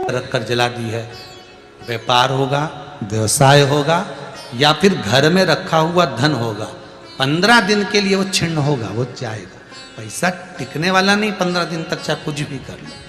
रखकर जला दी है। व्यापार होगा, व्यवसाय होगा या फिर घर में रखा हुआ धन होगा, 15 दिन के लिए वो छिन्न होगा, वो जाएगा। पैसा टिकने वाला नहीं 15 दिन तक, चाहे कुछ भी कर लो।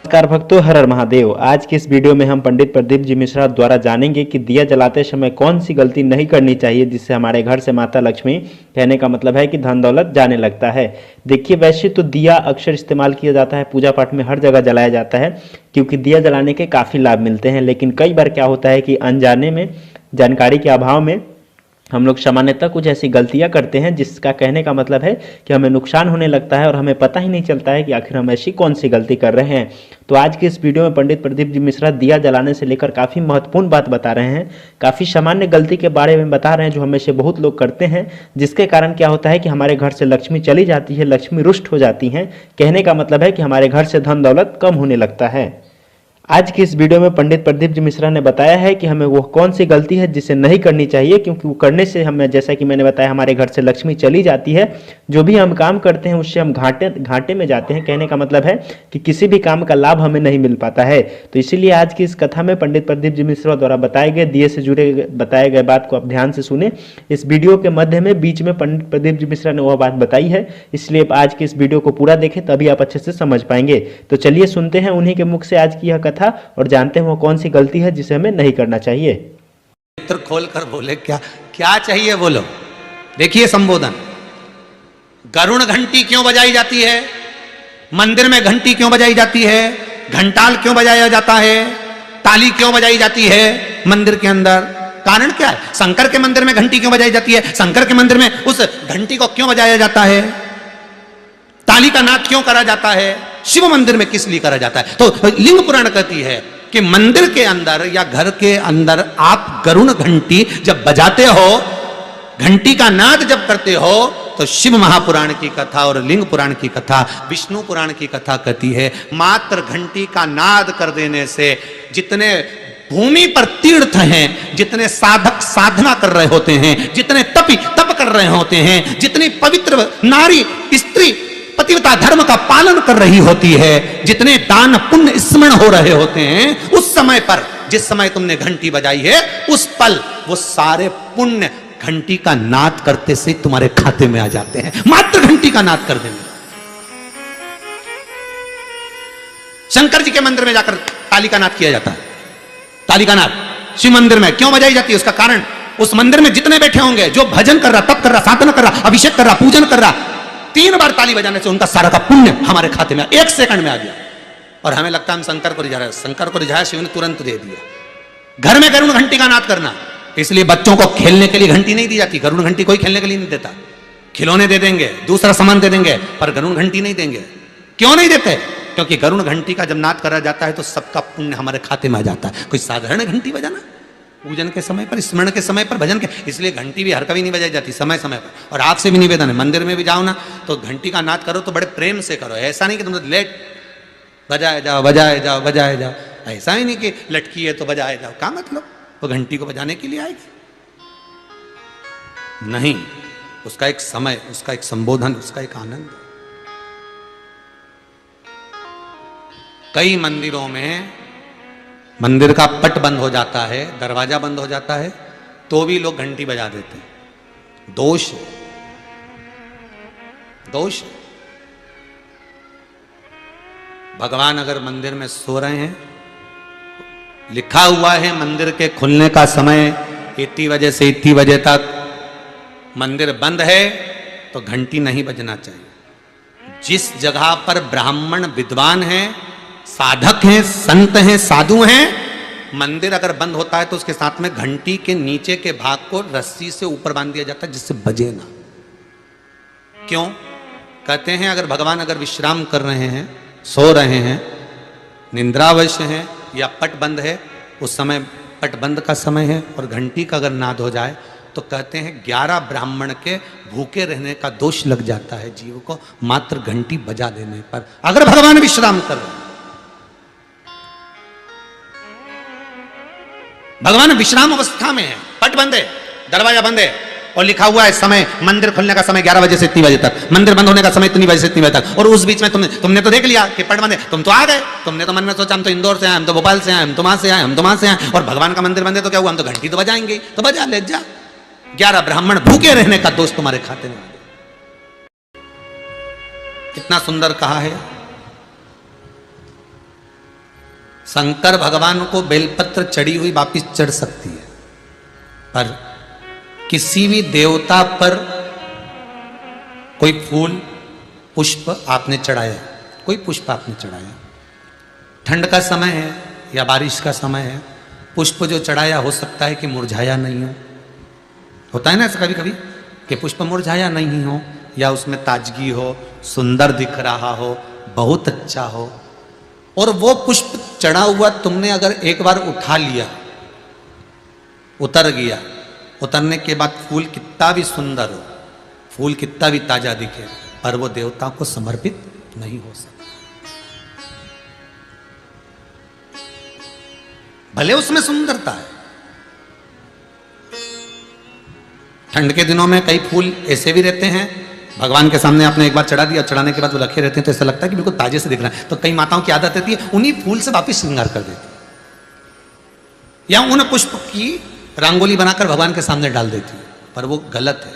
नमस्कार भक्तों, हर हर महादेव। आज की इस वीडियो में हम पंडित प्रदीप जी मिश्रा द्वारा जानेंगे कि दिया जलाते समय कौन सी गलती नहीं करनी चाहिए जिससे हमारे घर से माता लक्ष्मी, कहने का मतलब है कि धन दौलत जाने लगता है। देखिए, वैसे तो दिया अक्सर इस्तेमाल किया जाता है, पूजा पाठ में हर जगह जलाया जाता है क्योंकि दिया जलाने के काफ़ी लाभ मिलते हैं। लेकिन कई बार क्या होता है कि अनजाने में, जानकारी के अभाव में हम लोग सामान्यतः कुछ ऐसी गलतियां करते हैं जिसका कहने का मतलब है कि हमें नुकसान होने लगता है और हमें पता ही नहीं चलता है कि आखिर हम ऐसी कौन सी गलती कर रहे हैं। तो आज की इस वीडियो में पंडित प्रदीप जी मिश्रा दिया जलाने से लेकर काफ़ी महत्वपूर्ण बात बता रहे हैं, काफ़ी सामान्य गलती के बारे में बता रहे हैं जो हमें से बहुत लोग करते हैं, जिसके कारण क्या होता है कि हमारे घर से लक्ष्मी चली जाती है, लक्ष्मी रुष्ट हो जाती हैं। कहने का मतलब है कि हमारे घर से धन दौलत कम होने लगता है। आज की इस वीडियो में पंडित प्रदीप जी मिश्रा ने बताया है कि हमें वो कौन सी गलती है जिसे नहीं करनी चाहिए, क्योंकि वो करने से हमें, जैसा कि मैंने बताया, हमारे घर से लक्ष्मी चली जाती है। जो भी हम काम करते हैं उससे हम घाटे में जाते हैं। कहने का मतलब है कि किसी भी काम का लाभ हमें नहीं मिल पाता है। तो इसीलिए आज की इस कथा में पंडित प्रदीप जी मिश्रा द्वारा बताए गए दिए से जुड़े बताए गए बात को आप ध्यान से सुने। इस वीडियो के मध्य में बीच में पंडित प्रदीप जी मिश्रा ने वह बात बताई है, इसलिए आज की इस वीडियो को पूरा देखें, तभी आप अच्छे से समझ पाएंगे। तो चलिए सुनते हैं उन्हीं के मुख से आज की यह कथा और जानते हैं वो कौन सी गलती है जिसे हमें नहीं करना चाहिए। नेत्र खोल कर बोले, क्या क्या चाहिए बोलो। देखिए संबोधन, गरुण घंटी क्यों बजाई जाती है, मंदिर में घंटी क्यों बजाई जाती है, घंटाल क्यों बजाया जाता है, ताली क्यों बजाई जाती है मंदिर के अंदर, कारण क्या है। शंकर के मंदिर में घंटी क्यों बजाई जाती है, शंकर के मंदिर में उस घंटी को क्यों बजाया जाता है, ताली का नाद क्यों करा जाता है, शिव मंदिर में किस लिए करा जाता है। तो लिंग पुराण कहती है कि मंदिर के अंदर या घर के अंदर आप गरुण घंटी जब बजाते हो, घंटी का नाद जब करते हो, तो शिव महापुराण की कथा और लिंग पुराण की कथा, विष्णु पुराण की कथा कहती है मात्र घंटी का नाद कर देने से जितने भूमि पर तीर्थ हैं, जितने साधक साधना कर रहे होते हैं, जितने तपी तप कर रहे होते हैं, जितनी पवित्र नारी स्त्री पतिव्रता धर्म का पालन कर रही होती है, जितने दान पुण्य स्मरण हो रहे होते हैं, उस समय पर जिस समय तुमने घंटी बजाई है, उस पल वो सारे पुण्य घंटी का नाद करते से तुम्हारे खाते में आ जाते हैं, मात्र घंटी का नाद कर देंगे। शंकर जी के मंदिर में जाकर ताली का नाद किया जाता है। ताली का नाद शिव मंदिर में क्यों बजाई जाती है, उसका कारण उस मंदिर में जितने बैठे होंगे, जो भजन कर रहा, तप कर रहा, साधना कर रहा, अभिषेक कर रहा, पूजन कर रहा, 3 बार ताली बजाने से उनका सारा का पुण्य हमारे खाते में 1 सेकंड में आ गया। और हमें लगता है हम शंकर को रिझा रहे हैं, शंकर को रिझाया, शिव ने तुरंत दे दिया। घर में गरुण घंटी का नाद करना, इसलिए बच्चों को खेलने के लिए घंटी नहीं दी जाती। गरुण घंटी कोई खेलने के लिए नहीं देता, खिलौने दे देंगे, दूसरा सामान दे देंगे, पर गरुण घंटी नहीं देंगे। क्यों नहीं देते, क्योंकि गरुण घंटी का जब नाद करा जाता है तो सबका पुण्य हमारे खाते में आ जाता है। कोई साधारण घंटी बजाना, पूजन के समय पर, स्मरण के समय पर, भजन के, इसलिए घंटी भी हर कभी नहीं बजाई जाती, समय समय पर। और आपसे भी निवेदन है, मंदिर में भी जाओ ना तो घंटी का नाद करो तो बड़े प्रेम से करो। ऐसा नहीं कि तुम लेट बजाए जाओ बजाए जाओ बजाए जाओ, ऐसा ही नहीं कि लटकी है तो बजाए जाओ। क्या मतलब, वो घंटी को बजाने के लिए आएगी? नहीं, उसका एक समय, उसका एक संबोधन, उसका एक आनंद। कई मंदिरों में मंदिर का पट बंद हो जाता है, दरवाजा बंद हो जाता है, तो भी लोग घंटी बजा देते हैं। दोष, दोष। भगवान अगर मंदिर में सो रहे हैं, लिखा हुआ है मंदिर के खुलने का समय इतनी बजे से इतनी बजे तक, मंदिर बंद है तो घंटी नहीं बजना चाहिए। जिस जगह पर ब्राह्मण विद्वान हैं, साधक हैं, संत हैं, साधु हैं, मंदिर अगर बंद होता है तो उसके साथ में घंटी के नीचे के भाग को रस्सी से ऊपर बांध दिया जाता है जिससे बजे ना। क्यों? कहते हैं अगर भगवान अगर विश्राम कर रहे हैं, सो रहे हैं, निंद्रावश हैं या पट बंद है, उस समय पट बंद का समय है और घंटी का अगर नाद हो जाए तो कहते हैं 11 ब्राह्मण के भूखे रहने का दोष लग जाता है जीव को, मात्र घंटी बजा देने पर, अगर भगवान विश्राम कर रहे हैं। भगवान विश्राम अवस्था में है, पट बंद है, दरवाजा बंद है, और लिखा हुआ है समय, मंदिर खुलने का समय 11 बजे से इतनी बजे तक, मंदिर बंद होने का समय इतनी बजे से इतनी बजे तक, और उस बीच में तुमने तो देख लिया कि पट बंद है, तुम तो आ गए, तुमने तो मन में सोचा हम तो इंदौर से आए, हम तो भोपाल से आए, हम तो वहां से आए, हम तो वहां से आए, और भगवान का मंदिर बंद है तो क्या हुआ, हम तो घंटी तो बजाएंगे, तो बजा ले जा। 11 ब्राह्मण भूखे रहने का दोष तुम्हारे खाते में। कितना सुंदर कहा है। शंकर भगवान को बेलपत्र चढ़ी हुई वापिस चढ़ सकती है, पर किसी भी देवता पर कोई फूल पुष्प आपने चढ़ाया, कोई पुष्प आपने चढ़ाया, ठंड का समय है या बारिश का समय है, पुष्प जो चढ़ाया हो सकता है कि मुरझाया नहीं हो, होता है ना ऐसा कभी कभी कि पुष्प मुरझाया नहीं हो, या उसमें ताजगी हो, सुंदर दिख रहा हो, बहुत अच्छा हो, और वो पुष्प चढ़ा हुआ तुमने अगर एक बार उठा लिया, उतर गया, उतरने के बाद फूल कितना भी सुंदर हो, फूल कितना भी ताजा दिखे, पर वो देवता को समर्पित नहीं हो सकता। भले उसमें सुंदरता है। ठंड के दिनों में कई फूल ऐसे भी रहते हैं, भगवान के सामने आपने एक बार चढ़ा दिया, चढ़ाने के बाद वो रखे रहते हैं तो ऐसा लगता है कि बिल्कुल ताजे से दिख रहा है, तो कई माताओं की आदत रहती है उन्हीं फूल से वापिस श्रृंगार कर देती है, या उन पुष्प की रंगोली बनाकर भगवान के सामने डाल देती है, पर वो गलत है,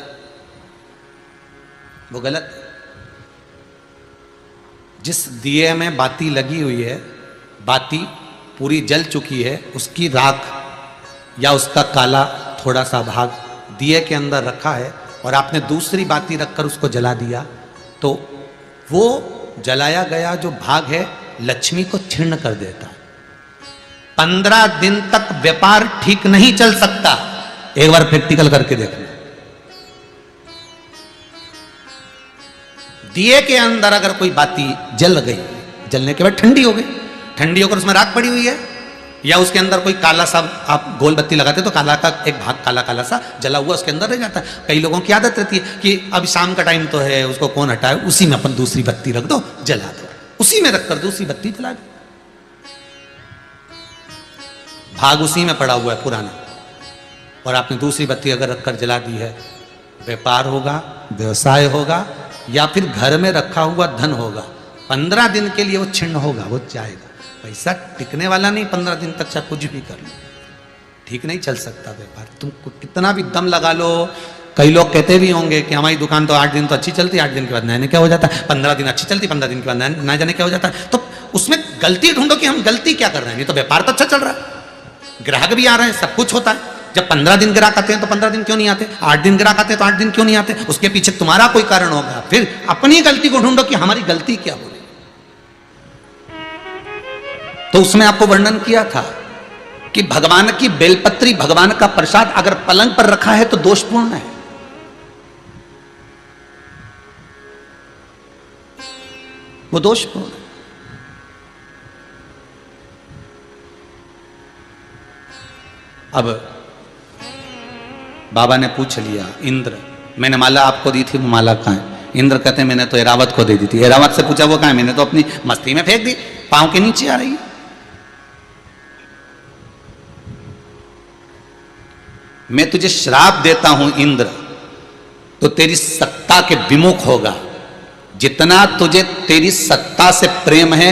वो गलत है। जिस दिए में बाती लगी हुई है, बाती पूरी जल चुकी है, उसकी राख या उसका काला थोड़ा सा भाग दिए के अंदर रखा है, और आपने दूसरी बाती रखकर उसको जला दिया, तो वो जलाया गया जो भाग है लक्ष्मी को क्षीण कर देता है। 15 दिन तक व्यापार ठीक नहीं चल सकता। एक बार प्रैक्टिकल करके देखना। दिए के अंदर अगर कोई बाती जल गई, जलने के बाद ठंडी हो गई, ठंडी होकर उसमें राख पड़ी हुई है, या उसके अंदर कोई काला सा आप गोल बत्ती लगाते तो काला का एक भाग काला काला सा जला हुआ उसके अंदर रह जाता है। कई लोगों की आदत रहती है कि अब शाम का टाइम तो है, उसको कौन हटाए, उसी में अपन दूसरी बत्ती रख दो, जला दो, उसी में रखकर दूसरी बत्ती जला दो, भाग उसी में पड़ा हुआ है पुराना, और आपने दूसरी बत्ती अगर रखकर जला दी है, व्यापार होगा, व्यवसाय होगा, या फिर घर में रखा हुआ धन होगा, 15 दिन के लिए वो छिन्न होगा, वो जाएगा। पैसा टिकने वाला नहीं 15 दिन तक, चाहे कुछ भी कर लो, ठीक नहीं चल सकता व्यापार। तुम कितना भी दम लगा लो। कई लोग कहते भी होंगे कि हमारी दुकान तो 8 दिन तो अच्छी चलती है, 8 दिन के बाद नए क्या हो जाता है, 15 दिन अच्छी चलती, 15 दिन के बाद ना जाने क्या हो जाता है। तो उसमें गलती ढूंढो कि हम गलती क्या कर रहे हैं। नहीं तो व्यापार तो अच्छा चल रहा है, ग्राहक भी आ रहे हैं, सब कुछ होता है। जब 15 दिन ग्राहक आते हैं तो 15 दिन क्यों नहीं आते, 8 दिन ग्राहक आते हैं तो 8 दिन क्यों नहीं आते, उसके पीछे तुम्हारा कोई कारण होगा। फिर अपनी गलती को ढूंढो कि हमारी गलती क्या बोले। तो उसमें आपको वर्णन किया था कि भगवान की बेलपत्री, भगवान का प्रसाद अगर पलंग पर रखा है तो दोषपूर्ण है। वो दोषपूर्ण है। अब बाबा ने पूछ लिया, इंद्र मैंने माला आपको दी थी, वो माला कहां है? इंद्र कहते हैं मैंने तो एरावत को दे दी थी। एरावत से पूछा वो कहां है? मैंने तो अपनी मस्ती में फेंक दी, पांव के नीचे आ रही है। मैं तुझे श्राप देता हूं इंद्र, तो तेरी सत्ता के विमुख होगा। जितना तुझे तेरी सत्ता से प्रेम है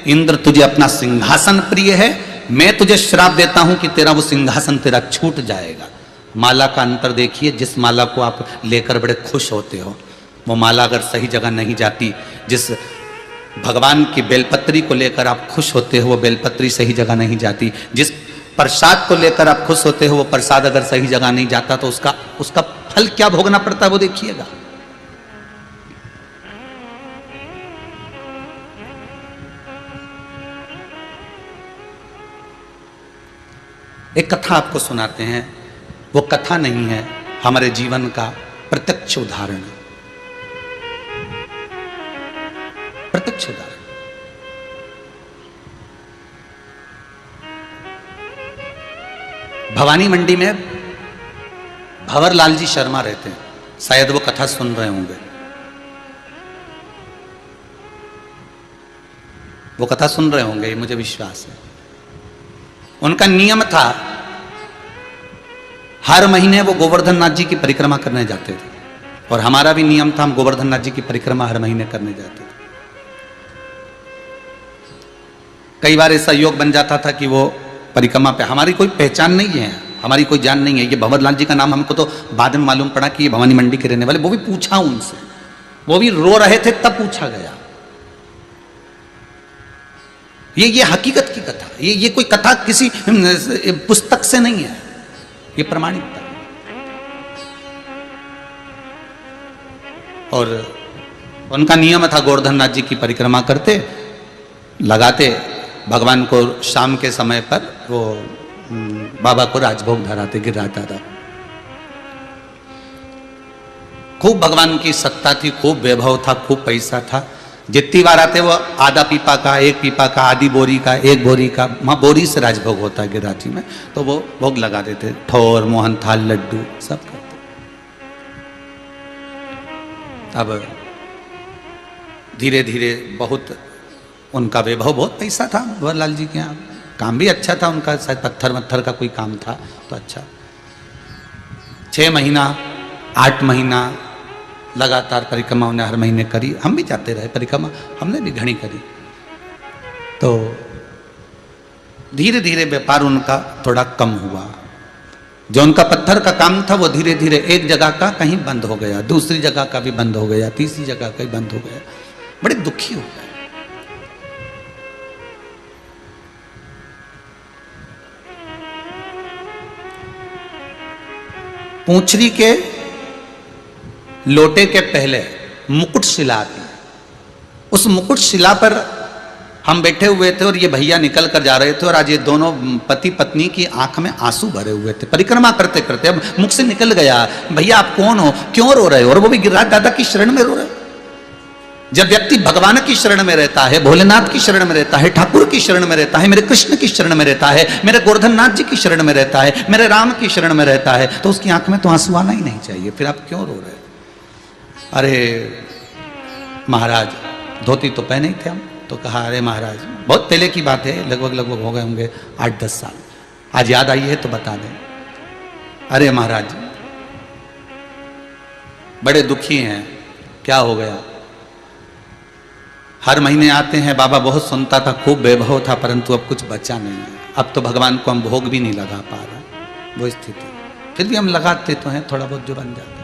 इंद्र, तुझे अपना सिंहासन प्रिय है, मैं तुझे श्राप देता हूं कि तेरा वो सिंहासन तेरा छूट जाएगा। माला का अंतर देखिए, जिस माला को आप लेकर बड़े खुश होते हो, वो माला अगर सही जगह नहीं जाती, जिस भगवान की बेलपत्री को लेकर आप खुश होते हो वो बेलपत्री सही जगह नहीं जाती, जिस प्रसाद को लेकर आप खुश होते हो वो प्रसाद अगर सही जगह नहीं जाता तो उसका फल क्या भोगना पड़ता है वो देखिएगा। एक कथा आपको सुनाते हैं, वो कथा नहीं है, हमारे जीवन का प्रत्यक्ष उदाहरण है। प्रत्यक्ष उदाहरण। भवानी मंडी में भंवरलाल जी शर्मा रहते हैं, शायद वो कथा सुन रहे होंगे। वो कथा सुन रहे होंगे, ये मुझे विश्वास है। उनका नियम था हर महीने वो गोवर्धन नाथ जी की परिक्रमा करने जाते थे, और हमारा भी नियम था, हम गोवर्धन नाथ जी की परिक्रमा हर महीने करने जाते थे। कई बार ऐसा योग बन जाता था कि वो परिक्रमा पे, हमारी कोई पहचान नहीं है, हमारी कोई जान नहीं है, ये भंवरलाल जी का नाम हमको तो बाद में मालूम पड़ा कि ये भवानी मंडी के रहने वाले, वो भी पूछा उनसे, वो भी रो रहे थे तब पूछा गया। ये हकीकत की कथा, ये कोई कथा किसी पुस्तक से नहीं है, ये प्रमाणित था। और उनका नियम था, गोवर्धन नाथ जी की परिक्रमा करते, लगाते भगवान को, शाम के समय पर वो बाबा को राजभोग धराते, गिराज दादा। खूब भगवान की सत्ता थी, खूब वैभव था, खूब पैसा था। जितनी बार आते वो आधा पीपा का, एक पीपा का, आधी बोरी का, एक बोरी का, वहाँ बोरी से राजभोग होता है गिराजी में, तो वो भोग लगा देते, ठोर, मोहन थाल, लड्डू सब करते। अब धीरे धीरे बहुत उनका वैभव, बहुत पैसा था भंवरलाल जी के यहाँ, काम भी अच्छा था उनका, शायद पत्थर वत्थर का कोई काम था तो अच्छा। 6 महीना 8 महीना लगातार परिक्रमा उन्हें हर महीने करी, हम भी जाते रहे परिक्रमा, हमने भी घनी करी। तो धीरे धीरे व्यापार उनका थोड़ा कम हुआ, जो उनका पत्थर का काम था वो धीरे धीरे एक जगह का कहीं बंद हो गया, दूसरी जगह का भी बंद हो गया, तीसरी जगह का भी बंद हो गया, बड़े दुखी हो गए। पूंछरी के लोटे के पहले मुकुट शिला आती है, उस मुकुट शिला पर हम बैठे हुए थे और ये भैया निकल कर जा रहे थे, और आज ये दोनों पति पत्नी की आंख में आंसू भरे हुए थे परिक्रमा करते करते। अब मुख से निकल गया, भैया आप कौन हो, क्यों रो रहे हो, और वो भी गिरिराज दादा की शरण में रो रहे। जब व्यक्ति भगवान की शरण में रहता है, भोलेनाथ की शरण में रहता है, ठाकुर की शरण में रहता है, मेरे कृष्ण की शरण में रहता है, मेरे गोवर्धन नाथ जी की शरण में रहता है, मेरे राम की शरण में रहता है, तो उसकी आंख में तो आंसू आना ही नहीं चाहिए, फिर आप क्यों रो रहे। अरे महाराज, धोती तो पहने ही थे हम, तो कहा अरे महाराज, बहुत पहले की बात है, लगभग हो गए होंगे 8-10 साल, आज याद आई है तो बता दें। अरे महाराज बड़े दुखी हैं, क्या हो गया। हर महीने आते हैं, बाबा बहुत सुनता था, खूब वैभव था, परंतु अब कुछ बचा नहीं है, अब तो भगवान को हम भोग भी नहीं लगा पा रहा, वो स्थिति। फिर भी हम लगाते तो हैं, थोड़ा बहुत जो बन जाता।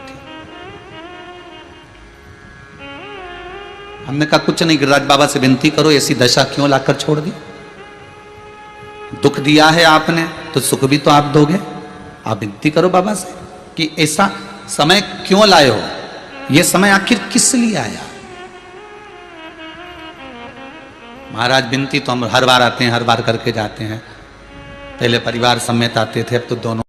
हमने कहा कुछ नहीं, गिरिराज बाबा से विनती करो, ऐसी दशा क्यों लाकर छोड़ दी, दुख दिया है आपने तो सुख भी तो आप दोगे, आप विनती करो बाबा से कि ऐसा समय क्यों लाए हो, ये समय आखिर किस लिए आया। महाराज विनती तो हम हर बार आते हैं, हर बार करके जाते हैं, पहले परिवार समेत आते थे, अब तो दोनों